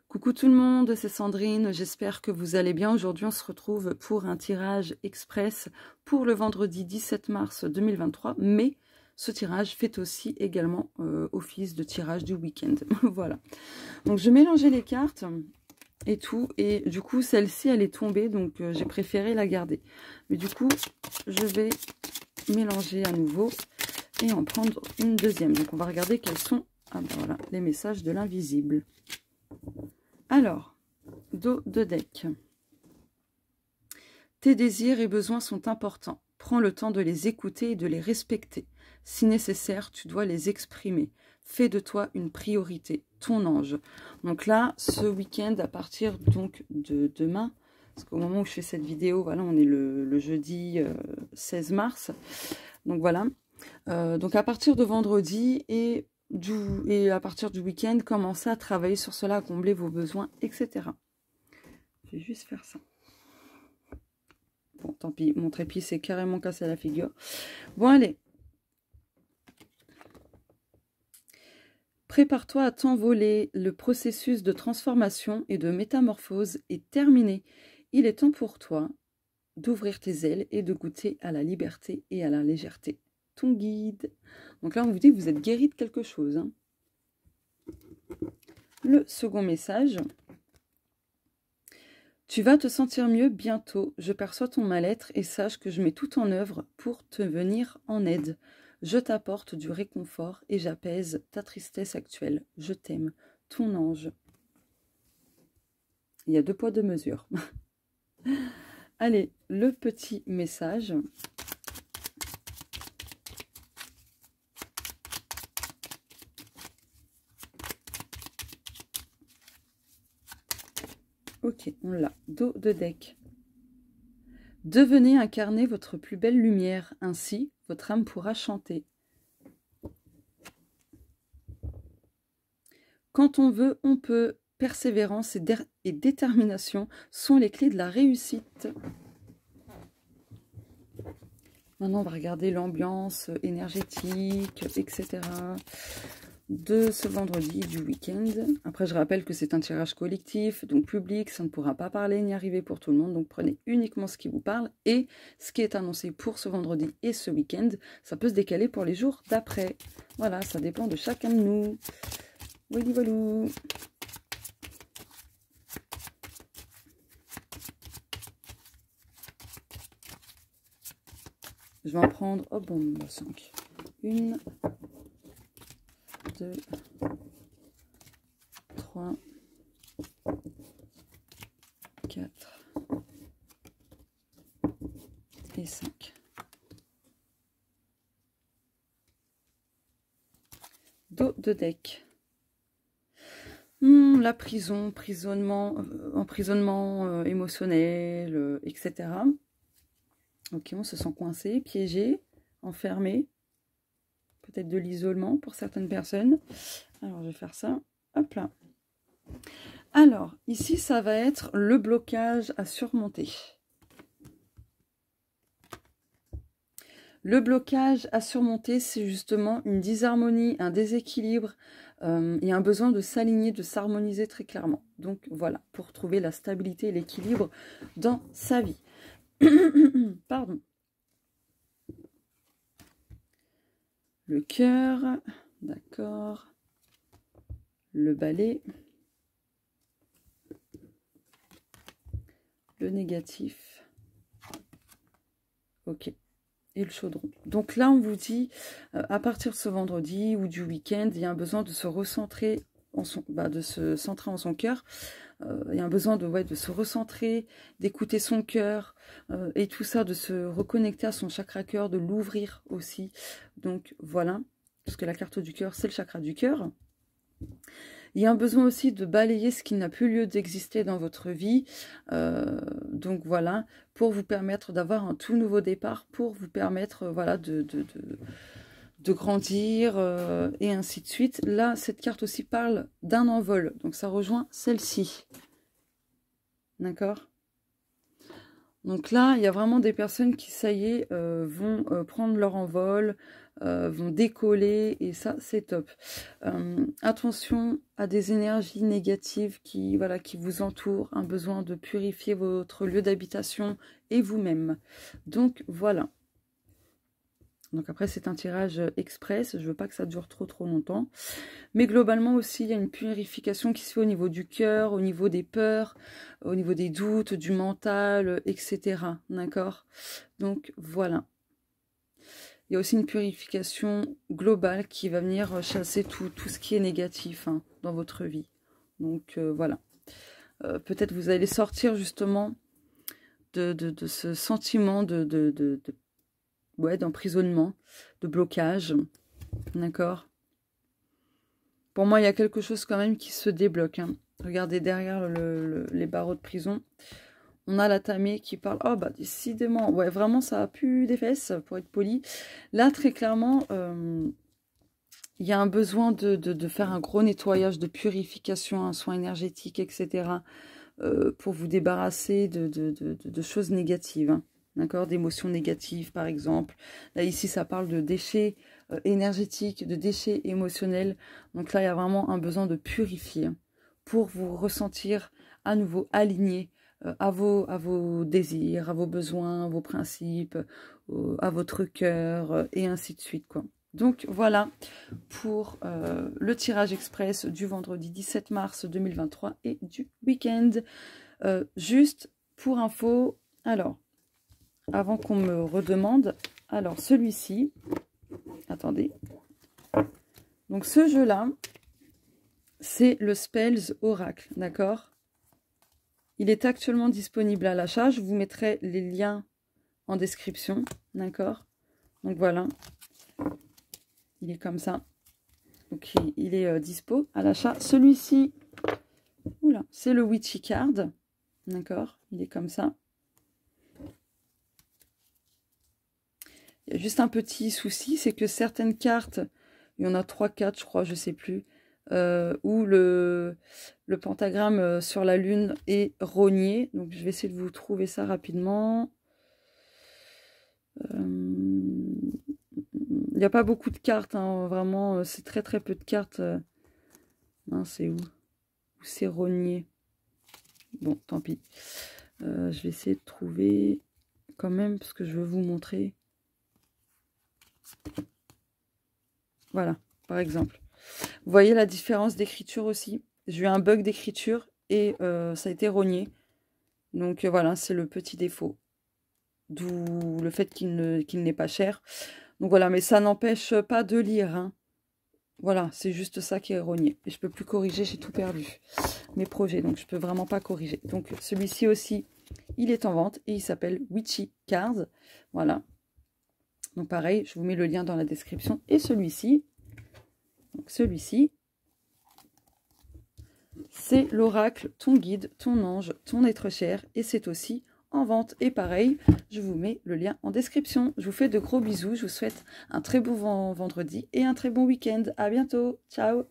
Coucou tout le monde, c'est Sandrine, j'espère que vous allez bien. Aujourd'hui on se retrouve pour un tirage express pour le vendredi 17 mars 2023, mais ce tirage fait aussi également office de tirage du week-end. Voilà, donc je mélangeais les cartes et tout, et du coup celle-ci elle est tombée, donc j'ai préféré la garder. Mais du coup je vais mélanger à nouveau et en prendre une deuxième. Donc on va regarder quels sont voilà, les messages de l'invisible. Alors, dos de deck. Tes désirs et besoins sont importants. Prends le temps de les écouter et de les respecter. Si nécessaire, tu dois les exprimer. Fais de toi une priorité, ton ange. Donc là, ce week-end, à partir donc de demain, parce qu'au moment où je fais cette vidéo, voilà, on est le jeudi 16 mars. Donc voilà. Donc à partir de vendredi et à partir du week-end, commencez à travailler sur cela, à combler vos besoins, etc. Je vais juste faire ça. Bon, tant pis, mon trépied s'est carrément cassé à la figure. Bon, allez. Prépare-toi à t'envoler. Le processus de transformation et de métamorphose est terminé. Il est temps pour toi d'ouvrir tes ailes et de goûter à la liberté et à la légèreté. Ton guide. Donc là, on vous dit que vous êtes guéri de quelque chose. Hein. Le second message. Tu vas te sentir mieux bientôt. Je perçois ton mal-être et sache que je mets tout en œuvre pour te venir en aide. Je t'apporte du réconfort et j'apaise ta tristesse actuelle. Je t'aime, ton ange. Il y a 2 poids 2 mesures. Allez, le petit message. Ok, on l'a. Dos de deck. Devenez incarner votre plus belle lumière. Ainsi, votre âme pourra chanter. Quand on veut, on peut. Persévérance et détermination sont les clés de la réussite. Maintenant, on va regarder l'ambiance énergétique, etc. de ce vendredi du week-end. Après, je rappelle que c'est un tirage collectif, donc public, ça ne pourra pas parler ni arriver pour tout le monde. Donc, prenez uniquement ce qui vous parle. Et ce qui est annoncé pour ce vendredi et ce week-end, ça peut se décaler pour les jours d'après. Voilà, ça dépend de chacun de nous. Voilà, voilà. Je vais en prendre, oh bon, 5. 1, 2, 3, 4 et 5. Dos de deck. La prison, emprisonnement émotionnel, etc. Ok, on se sent coincé, piégé, enfermé. Peut-être de l'isolement pour certaines personnes. Alors, je vais faire ça. Hop là. Alors, ici, ça va être le blocage à surmonter. Le blocage à surmonter, c'est justement une disharmonie, un déséquilibre et un besoin de s'aligner, de s'harmoniser très clairement. Donc, voilà, pour trouver la stabilité et l'équilibre dans sa vie. Pardon. Le cœur, d'accord. Le balai. Le négatif. Ok. Et le chaudron. Donc là, on vous dit, à partir de ce vendredi ou du week-end, il y a un besoin de se recentrer, de se centrer en son cœur. Il y a un besoin de se recentrer, d'écouter son cœur et tout ça, de se reconnecter à son chakra cœur, de l'ouvrir aussi. Donc voilà, parce que la carte du cœur, c'est le chakra du cœur. Il y a un besoin aussi de balayer ce qui n'a plus lieu d'exister dans votre vie. Donc voilà, pour vous permettre d'avoir un tout nouveau départ, pour vous permettre voilà, de grandir et ainsi de suite. Là, cette carte aussi parle d'un envol. Donc ça rejoint celle-ci. D'accord ? Donc là, il y a vraiment des personnes qui, ça y est, vont prendre leur envol, vont décoller et ça c'est top. Attention à des énergies négatives qui vous entourent, un besoin de purifier votre lieu d'habitation et vous-même. Donc voilà. Donc après c'est un tirage express, je veux pas que ça dure trop longtemps. Mais globalement aussi il y a une purification qui se fait au niveau du cœur, au niveau des peurs, au niveau des doutes, du mental, etc. D'accord? Donc voilà. Il y a aussi une purification globale qui va venir chasser tout ce qui est négatif hein, dans votre vie. Donc voilà. Peut-être vous allez sortir justement de ce sentiment d'emprisonnement, de blocage. D'accord? Pour moi, il y a quelque chose quand même qui se débloque. Hein. Regardez derrière les barreaux de prison. On a la tamée qui parle. Oh, bah, décidément. Ouais, vraiment, ça a pu des fesses, pour être poli. Là, très clairement, il y a un besoin de faire un gros nettoyage, de purification, un soin énergétique, etc. Pour vous débarrasser de choses négatives. Hein. D'accord, d'émotions négatives, par exemple. Là, ici, ça parle de déchets énergétiques, de déchets émotionnels. Donc là, il y a vraiment un besoin de purifier pour vous ressentir à nouveau aligné à vos désirs, à vos besoins, à vos principes, à votre cœur, et ainsi de suite, quoi. Donc voilà pour le tirage express du vendredi 17 mars 2023 et du week-end. Juste pour info, alors, avant qu'on me redemande, alors celui-ci, attendez, donc ce jeu-là, c'est le Spells Oracle, d'accord? Il est actuellement disponible à l'achat, je vous mettrai les liens en description, d'accord? Donc voilà, il est comme ça, donc il est dispo à l'achat. Celui-ci, oula, c'est le Witchy Card, d'accord? Il est comme ça. Il y a juste un petit souci, c'est que certaines cartes, il y en a 3-4 je crois, je sais plus, où le pentagramme sur la lune est rogné. Donc je vais essayer de vous trouver ça rapidement. Il n'y a pas beaucoup de cartes, hein, vraiment, c'est très peu de cartes. Non, c'est où c'est rogné? Bon, tant pis. Je vais essayer de trouver quand même, parce que je veux vous montrer. Voilà, par exemple. Vous voyez la différence d'écriture aussi. J'ai eu un bug d'écriture et ça a été rogné. Donc voilà, c'est le petit défaut. D'où le fait qu'il n'est pas cher. Donc voilà, mais ça n'empêche pas de lire. Hein. Voilà, c'est juste ça qui est rogné. Et je ne peux plus corriger, j'ai tout perdu. Mes projets, donc je ne peux vraiment pas corriger. Donc celui-ci aussi, il est en vente et il s'appelle Witchy Cards. Voilà. Donc pareil, je vous mets le lien dans la description. Et celui-ci, donc celui-ci, c'est l'oracle, ton guide, ton ange, ton être cher. Et c'est aussi en vente. Et pareil, je vous mets le lien en description. Je vous fais de gros bisous. Je vous souhaite un très bon vendredi et un très bon week-end. À bientôt. Ciao.